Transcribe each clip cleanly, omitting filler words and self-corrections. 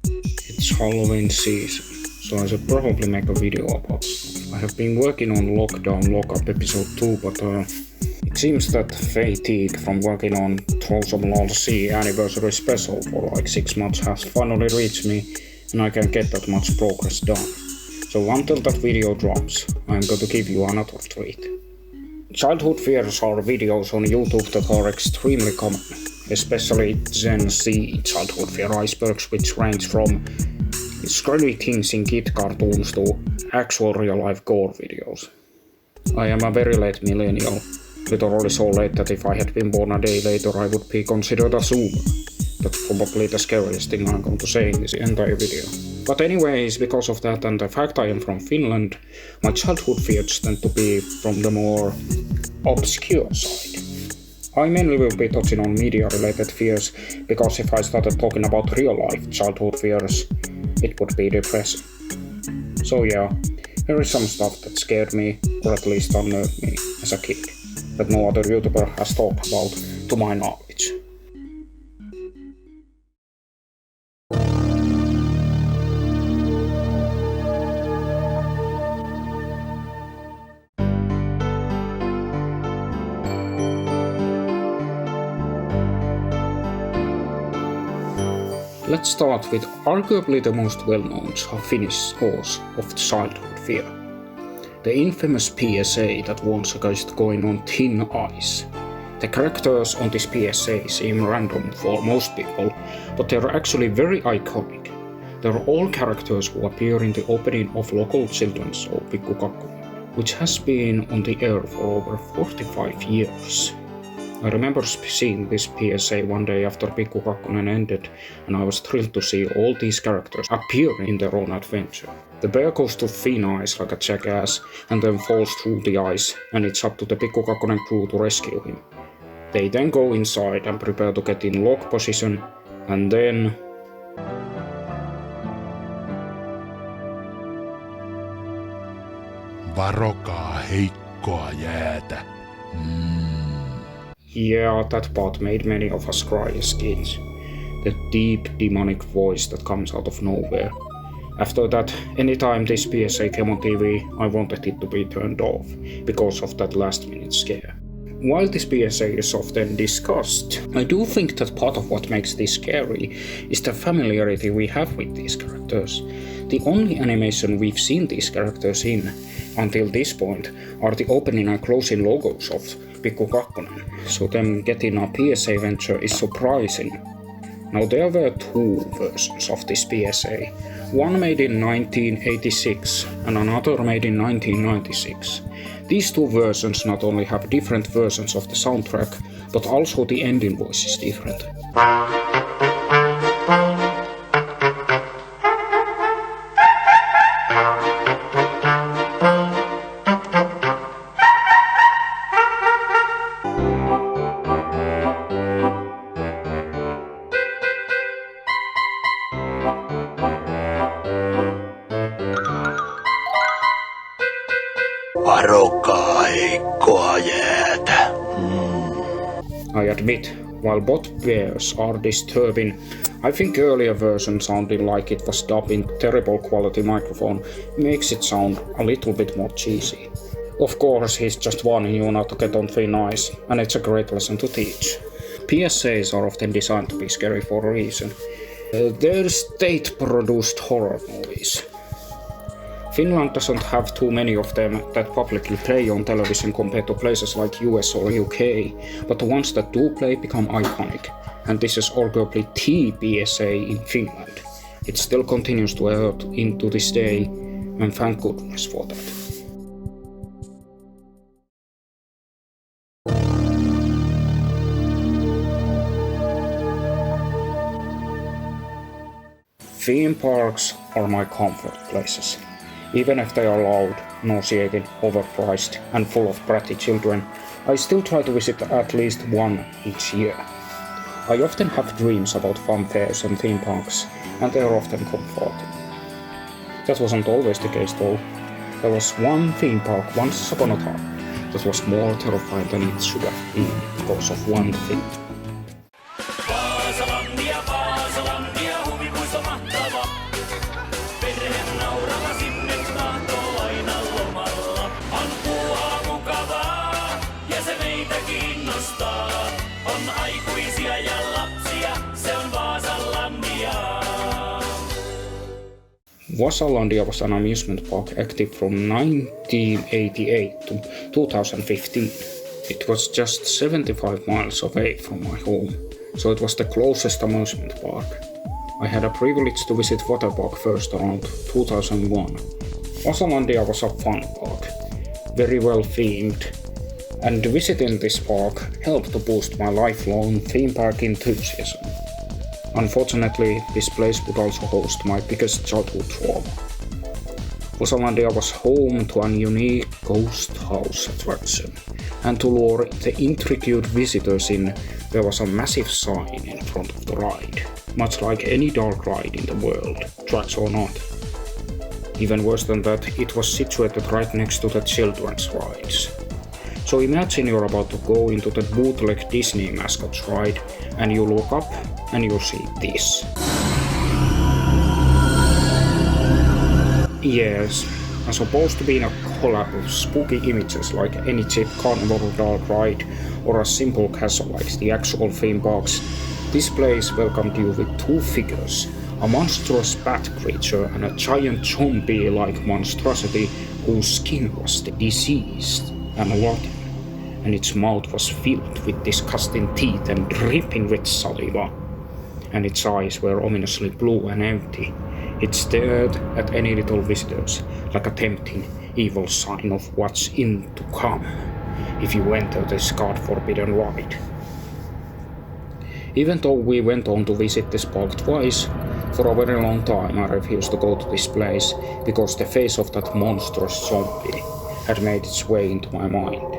It's Halloween season, so I should probably make a video about it. I have been working on Lockdown Lockup episode 2, but it seems that fatigue from working on Trollsome Lol C anniversary special for like 6 months has finally reached me, and I can't get that much progress done. So until that video drops, I'm going to give you another treat. Childhood fears are videos on YouTube that are extremely common, especially Gen Z childhood fear icebergs, which range from scary things in kid cartoons to actual real-life gore videos. I am a very late millennial, literally so late that if I had been born a day later I would be considered a zoomer. That's probably the scariest thing I'm going to say in this entire video. But anyways, because of that and the fact I am from Finland, my childhood fears tend to be from the more obscure side. I mainly will be touching on media-related fears, because if I started talking about real-life childhood fears, it would be depressing. So yeah, here is some stuff that scared me, or at least unnerved me as a kid, that no other YouTuber has talked about to my knowledge. Let's start with arguably the most well-known Finnish source of childhood fear. The infamous PSA that warns against going on thin ice. The characters on this PSA seem random for most people, but they're actually very iconic. They're all characters who appear in the opening of local children's show Pikku Kakkonen, which has been on the air for over 45 years. I remember seeing this PSA one day after Pikku Kakkonen ended, and I was thrilled to see all these characters appear in their own adventure. The bear goes to thin ice like a jackass and then falls through the ice, and it's up to the Pikku Kakkonen crew to rescue him. They then go inside and prepare to get in lock position, and then... Varokaa heikkoa jäätä. Yeah, that part made many of us cry as kids. The deep demonic voice that comes out of nowhere. After that, anytime this PSA came on TV, I wanted it to be turned off, because of that last minute scare. While this PSA is often discussed, I do think that part of what makes this scary is the familiarity we have with these characters. The only animation we've seen these characters in, until this point, are the opening and closing logos of Pikku Kakkonen, so them getting a PSA venture is surprising. Now there were 2 versions of this PSA, one made in 1986 and another made in 1996. These 2 versions not only have different versions of the soundtrack, but also the ending voice is different. Varokaa heikkoa jäätä. I admit, while both bears are disturbing, I think earlier version sounding like it was dubbed in terrible quality microphone makes it sound a little bit more cheesy. Of course, he's just warning you not to get on thin ice, and it's a great lesson to teach. PSAs are often designed to be scary for a reason. They're state-produced horror movies. Finland doesn't have too many of them that publicly play on television compared to places like US or UK, but the ones that do play become iconic, and this is arguably the PSA in Finland. It still continues to air into this day, and thank goodness for that. Theme parks are my comfort places. Even if they are loud, nauseating, overpriced, and full of bratty children, I still try to visit at least one each year. I often have dreams about fun fairs and theme parks, and they are often comforting. That wasn't always the case though. There was one theme park once upon a time that was more terrifying than it should have been because of one thing. Vasalandia, Vasalandia. Vasalandia was an amusement park active from 1988 to 2015. It was just 75 miles away from my home, so it was the closest amusement park. I had a privilege to visit Waterpark first around 2001. Vasalandia was a fun park, very well themed, and visiting this park helped to boost my lifelong theme park enthusiasm. Unfortunately, this place would also host my biggest childhood trauma. Vasalandia was home to an unique ghost house attraction, and to lure the intrigued visitors in, there was a massive sign in front of the ride, much like any dark ride in the world, tracks or not. Even worse than that, it was situated right next to the children's rides. So imagine you're about to go into the bootleg Disney mascots ride, and you look up and you see this. Yes, I'm supposed to be in a collab of spooky images like any cheap carnival dark ride or a simple castle like the actual theme parks. This place welcomed you with two figures, a monstrous bat creature and a giant zombie-like monstrosity whose skin was diseased and rotten, and its mouth was filled with disgusting teeth and dripping with saliva, and its eyes were ominously blue and empty. It stared at any little visitors like a tempting, evil sign of what's in to come if you enter this God-forbidden ride. Even though we went on to visit this park twice, for a very long time I refused to go to this place because the face of that monstrous zombie had made its way into my mind.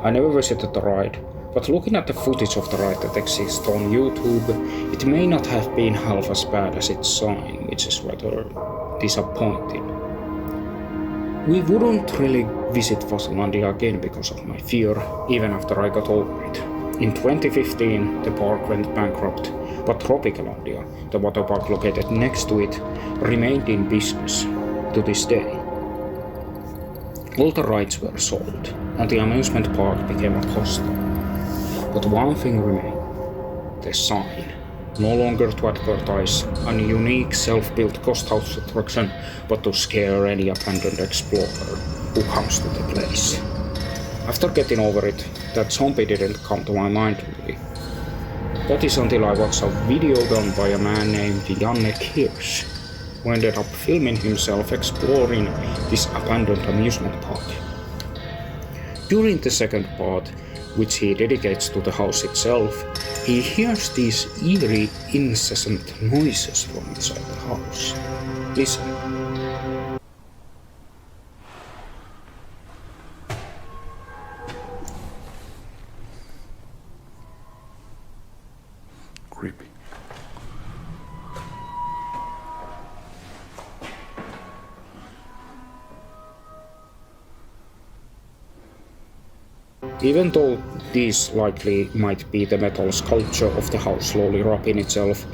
I never visited the ride, but looking at the footage of the ride that exists on YouTube, it may not have been half as bad as its sign, which is rather disappointing. We wouldn't really visit Vasalandia again because of my fear, even after I got over it. In 2015, the park went bankrupt, but Tropicalandia, the water park located next to it, remained in business to this day. All the rides were sold, and the amusement park became a hostel. But one thing remained: the sign. No longer to advertise a unique self-built ghost house attraction, but to scare any abandoned explorer who comes to the place. After getting over it, that zombie didn't come to my mind really. That is until I watched a video done by a man named Janne Kirsch, who ended up filming himself exploring this abandoned amusement park. During the second part, which he dedicates to the house itself, he hears these eerie, incessant noises from inside the house. Listen. Creepy. Even though these likely might be the metal sculpture of the house slowly wrapping itself,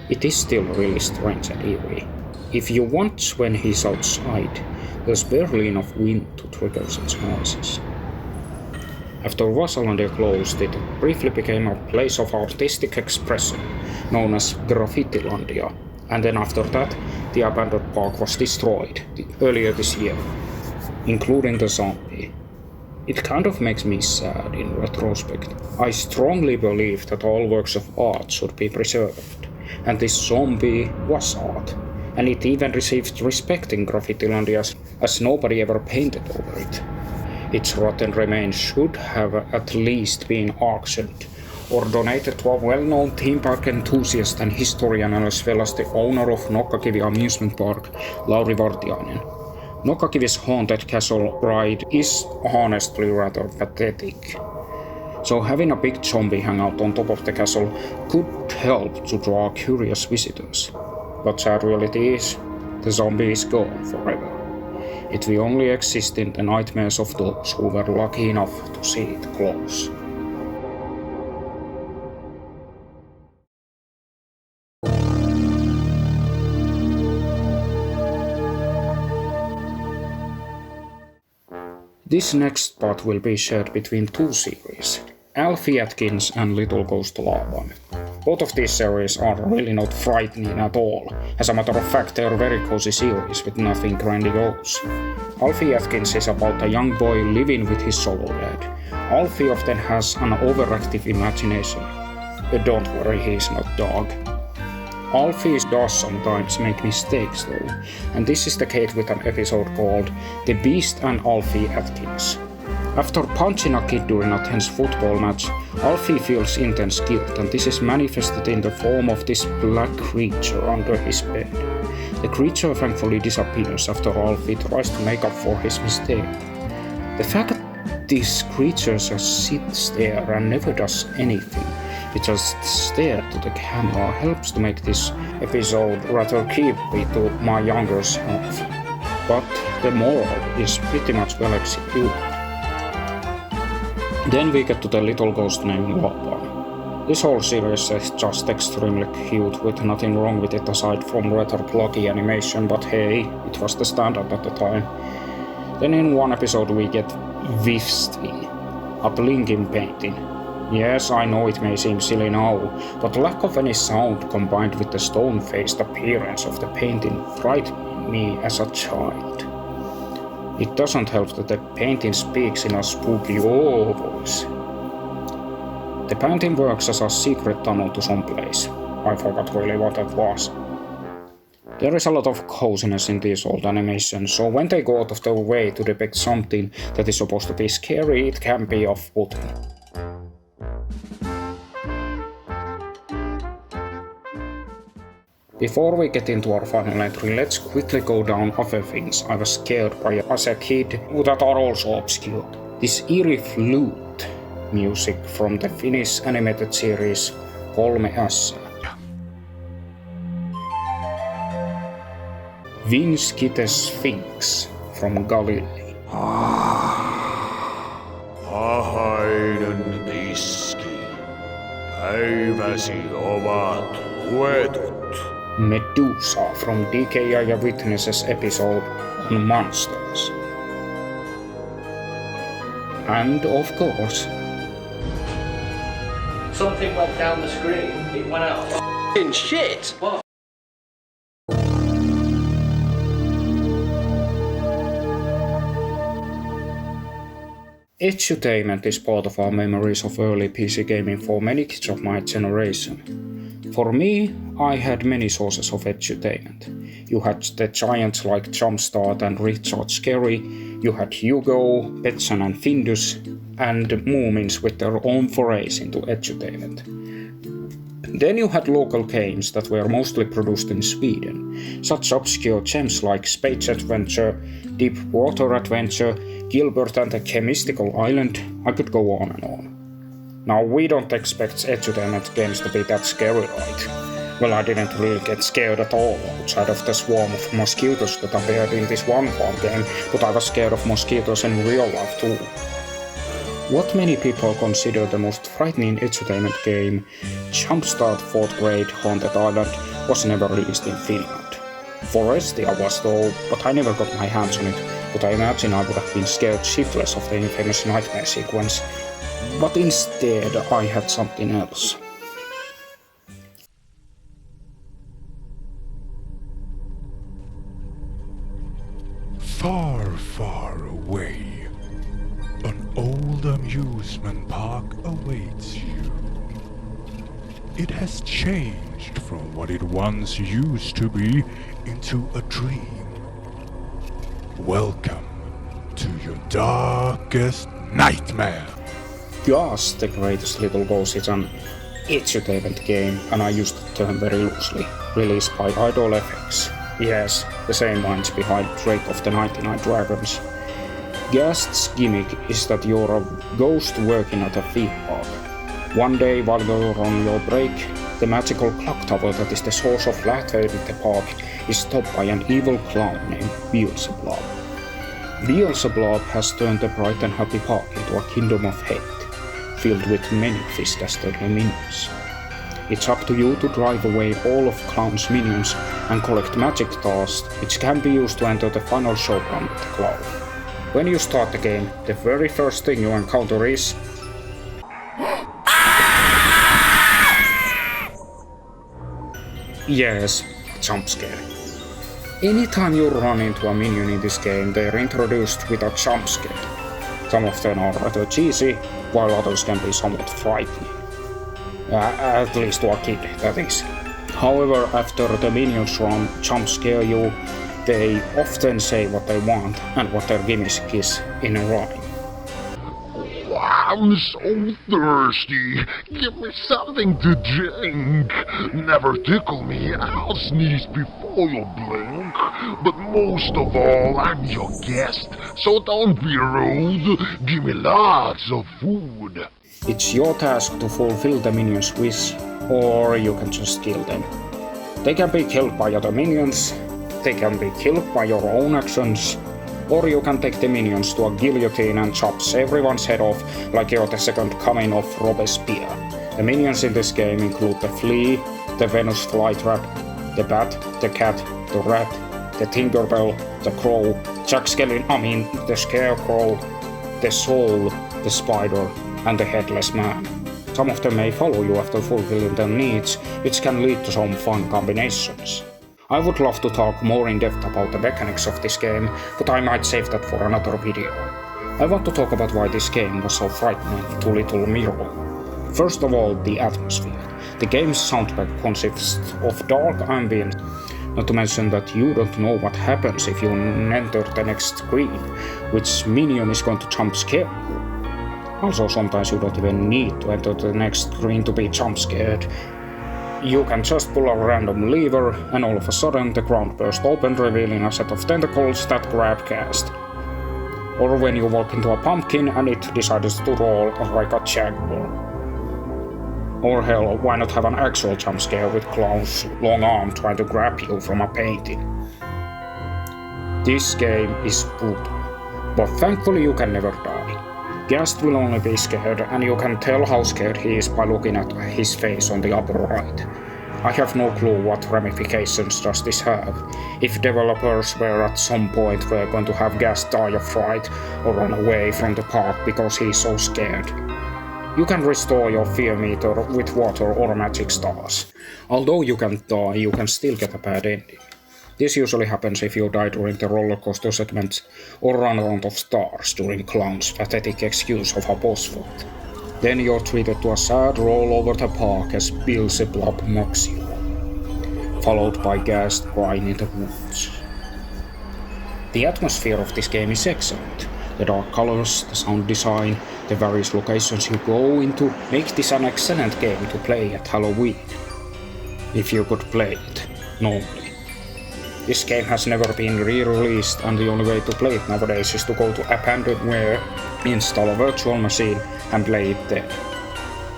it is still really strange and eerie. If you watch when he's outside, there's barely enough wind to trigger such noises. After Vasalandia closed, it briefly became a place of artistic expression, known as Graffitilandia, and then after that, the abandoned park was destroyed earlier this year, including the zombie. It kind of makes me sad in retrospect. I strongly believe that all works of art should be preserved, and this zombie was art, and it even received respect in Graffitilandia as nobody ever painted over it. Its rotten remains should have at least been auctioned or donated to a well-known theme park enthusiast and historian, as well as the owner of Nokkakivi amusement park, Lauri Vartiainen. Nokkakivi's haunted castle ride is honestly rather pathetic. So having a big zombie hang out on top of the castle could help to draw curious visitors. But sad reality is, the zombie is gone forever. It will only exist in the nightmares of those who were lucky enough to see it close. This next part will be shared between two series, Alfie Atkins and Little Ghost Lavan. Both of these series are really not frightening at all. As a matter of fact, they are very cozy series with nothing grandiose. Alfie Atkins is about a young boy living with his solo dad. Alfie often has an overactive imagination. But don't worry, he's not dog. Alfie does sometimes make mistakes though, and this is the case with an episode called The Beast and Alfie Atkins. After punching a kid during a tense football match, Alfie feels intense guilt, and this is manifested in the form of this black creature under his bed. The creature thankfully disappears after Alfie tries to make up for his mistake. The fact that this creature just sits there and never does anything, it just stares to the camera, helps to make this episode rather creepy to my younger self. But the moral is pretty much well executed. Then we get to the little ghost named Lapa. This whole series is just extremely cute, with nothing wrong with it aside from rather blocky animation, but hey, it was the standard at the time. Then in one episode we get Vifsting, a blinking painting. Yes, I know it may seem silly now, but the lack of any sound combined with the stone-faced appearance of the painting frightened me as a child. It doesn't help that the painting speaks in a spooky voice. The painting works as a secret tunnel to some place. I forgot really what it was. There is a lot of coziness in these old animations, so when they go out of their way to depict something that is supposed to be scary, it can be off-putting. Before we get into our final entry, let's quickly go down other things I was scared by as a kid that are also obscure. This eerie flute music from the Finnish animated series Kolme S. Vinskite Sphinx from Galilee. Pahainen tiski, päiväsi ovat luetut. Medusa from DKI ja Witnesses episode on monsters. And of course, something went down the screen. It went out. F***ing shit! What? edutainment is part of our memories of early PC gaming for many kids of my generation. For me, I had many sources of edutainment. You had the giants like Jumpstart and Richard Scarry, you had Hugo, Petson and Findus, and Moomins with their own forays into edutainment. Then you had local games that were mostly produced in Sweden, such obscure gems like Space Adventure, Deep Water Adventure, Gilbert and the Chemistical Island. I could go on and on. Now, we don't expect edutainment games to be that scary, right? Well, I didn't really get scared at all outside of the swarm of mosquitoes that appeared in this one farm game, but I was scared of mosquitoes in real life too. What many people consider the most frightening edutainment game, Jumpstart 4th Grade Haunted Island, was never released in Finland. Forestia was though, but I never got my hands on it, but I imagine I would have been scared shitless of the infamous nightmare sequence. But instead I had something else. Far, far away, an old amusement park awaits you. It has changed from what it once used to be into a dream. Welcome to your darkest nightmare. Just the Greatest Little Ghost is an edutainment game, and I use the term very loosely. Released by Idol FX. Yes, the same minds behind Drake of the 99 Dragons. Ghast's gimmick is that you're a ghost working at a theme park. One day while you're on your break, the magical clock tower that is the source of laughter in the park is stopped by an evil clown named Beelzebub. Beelzebub has turned the bright and happy park into a kingdom of hate, filled with many fist-dastardly minions. It's up to you to drive away all of Clown's minions and collect magic stars, which can be used to enter the final showdown with the clown. When you start the game, the very first thing you encounter is Yes, jump scare. Anytime you run into a minion in this game, they're introduced with a jump scare. Some of them are rather cheesy, while others can be somewhat frightening. At least to a kid, that is. However, after the minions jump scare you, they often say what they want and what their gimmick is in a rhyme. I'm so thirsty. Give me something to drink. Never tickle me. I'll sneeze before you blink. But most of all, I'm your guest, so don't be rude. Give me lots of food. It's your task to fulfill the minions' wish, or you can just kill them. They can be killed by other minions, they can be killed by your own actions, or you can take the minions to a guillotine and chops everyone's head off like you're the second coming of Robespierre. The minions in this game include the Flea, the Venus flytrap, the Bat, the Cat, the Rat, the Tinkerbell, the Crow, the Scarecrow, the Soul, the Spider, and the Headless Man. Some of them may follow you after fulfilling their needs, which can lead to some fun combinations. I would love to talk more in depth about the mechanics of this game, but I might save that for another video. I want to talk about why this game was so frightening to little Miro. First of all, the atmosphere. The game's soundtrack consists of dark ambience, not to mention that you don't know what happens if you enter the next screen, which minion is going to jump scare you. Also, sometimes you don't even need to enter the next screen to be jump scared. You can just pull a random lever and all of a sudden the ground bursts open, revealing a set of tentacles that grab Ghast. Or when you walk into a pumpkin and it decides to roll like a jaguar. Or hell, why not have an actual jump scare with Clown's long arm trying to grab you from a painting? This game is brutal, but thankfully you can never die. Ghast will only be scared, and you can tell how scared he is by looking at his face on the upper right. I have no clue what ramifications does this have. If developers were at some point were going to have Ghast die of fright or run away from the park because he's so scared. You can restore your fear meter with water or magic stars. Although you can't die, you can still get a bad ending. This usually happens if you die during the roller coaster segments or run out of stars during Clown's pathetic excuse of a boss fight. Then you're treated to a sad roll over the park as Beelzebub mocks you, followed by Ghast crying in the woods. The atmosphere of this game is excellent. The dark colors, the sound design, the various locations you go into make this an excellent game to play at Halloween. If you could play it normally. This game has never been re-released, and the only way to play it nowadays is to go to Abandonware, install a virtual machine, and play it there.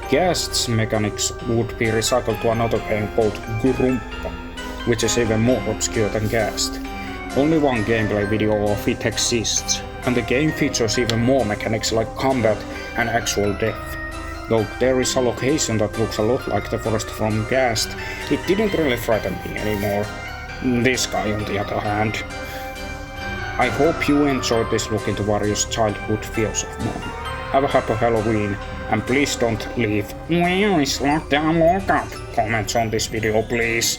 Ghast's mechanics would be recycled to another game called Grumpa, which is even more obscure than Ghast. Only one gameplay video of it exists, and the game features even more mechanics like combat and actual death. Though there is a location that looks a lot like the forest from Ghast, it didn't really frighten me anymore. This guy on the other hand. I hope you enjoyed this look into various childhood fears of mine. Have a happy Halloween, and please don't leave "Where is Lockdown Lockup?" comments on this video, please.